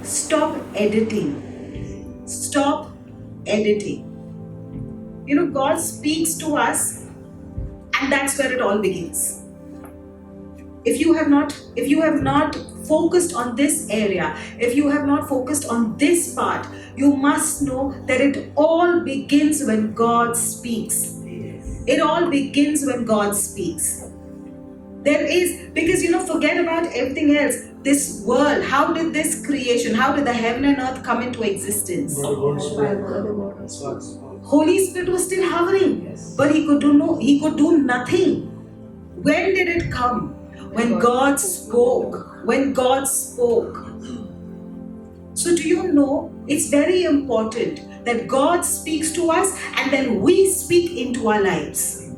stop editing. Stop editing. God speaks to us, and that's where it all begins. If you have not focused on this area, if you have not focused on this part, you must know that it all begins when God speaks. It all begins when God speaks. Because forget about everything else. This world, how did this creation, how did the heaven and earth come into existence? Holy Spirit was still hovering, but he could do nothing. When did it come? When God spoke. When God spoke. So do you know, it's very important that God speaks to us and then we speak into our lives.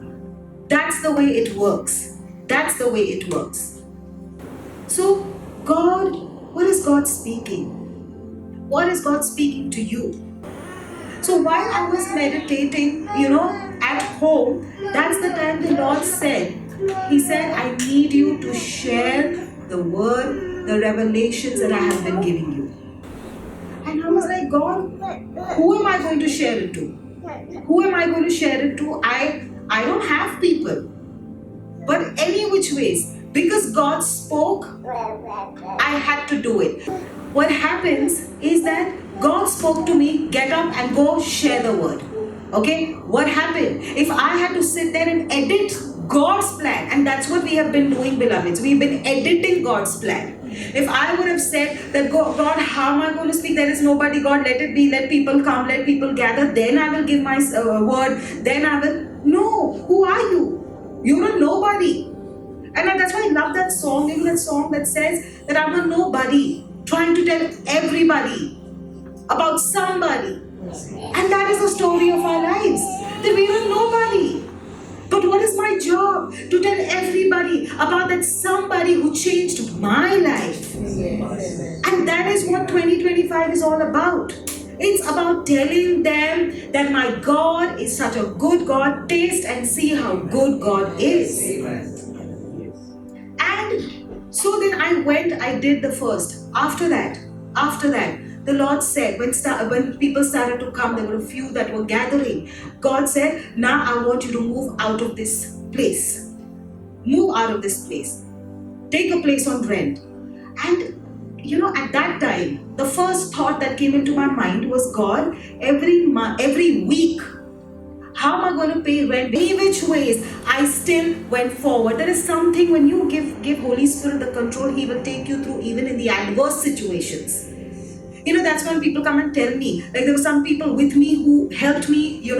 That's the way it works. That's the way it works. So God, what is God speaking? What is God speaking to you? So while I was meditating, at home, that's the time the Lord said, He said, I need you to share the word, the revelations that I have been giving you. And I was like, God, who am I going to share it to? Who am I going to share it to? I don't have people. But any which ways, because God spoke, I had to do it. What happens is that God spoke to me, get up and go share the word. Okay? What happened? If I had to sit there and edit God's plan, and that's what we have been doing, beloveds. We've been editing God's plan. If I would have said that, God, how am I going to speak? There is nobody. God, let it be. Let people come. Let people gather. Then I will give my word. Then I will. No. Who are you? You're a nobody. And that's why I love that song. Even that song that says that I'm a nobody trying to tell everybody about somebody. And that is the story of our lives. That we are nobody. But what is my job? To tell everybody about that somebody who changed my life. And that is what 2025 is all about. It's about telling them that my God is such a good God. Taste and see how good God is. And so then I did the first. After that, the Lord said, when people started to come, there were a few that were gathering. God said, now I want you to move out of this place. Move out of this place. Take a place on rent. And at that time, the first thought that came into my mind was, God, every week, how am I going to pay rent? Any which ways, I still went forward. There is something when you give Holy Spirit the control, He will take you through even in the adverse situations. That's when people come and tell me. Like there were some people with me who helped me, in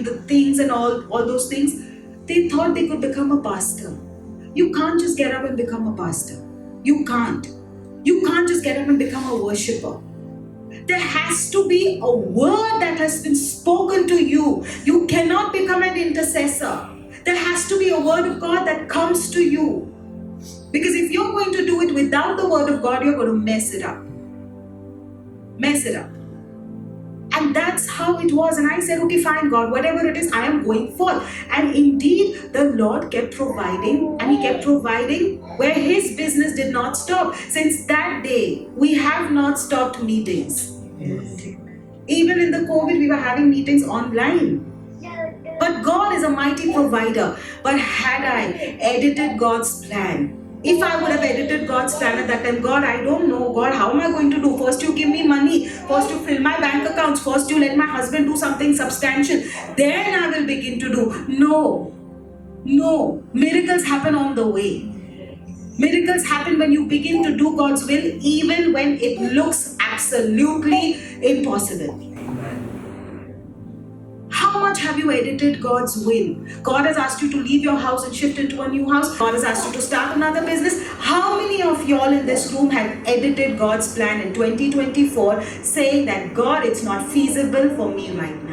the things and all those things. They thought they could become a pastor. You can't just get up and become a pastor. You can't. You can't just get up and become a worshipper. There has to be a word that has been spoken to you. You cannot become an intercessor. There has to be a word of God that comes to you. Because if you're going to do it without the word of God, you're going to mess it up. Mess it up. And that's how it was. And I said, okay, fine, God, whatever it is, I am going forth. And indeed, the Lord kept providing, and He kept providing where His business did not stop. Since that day, we have not stopped meetings. Even in the COVID, we were having meetings online. But God is a mighty provider. But had I edited God's plan, if I would have edited God's plan at that time, God, I don't know, God, how am I going to do? First you give me money, first you fill my bank accounts, first you let my husband do something substantial, then I will begin to do. No. Miracles happen on the way. Miracles happen when you begin to do God's will, even when it looks absolutely impossible. How much have you edited God's will? God has asked you to leave your house and shift into a new house. God has asked you to start another business. How many of y'all in this room have edited God's plan in 2024, saying that, God, it's not feasible for me right now?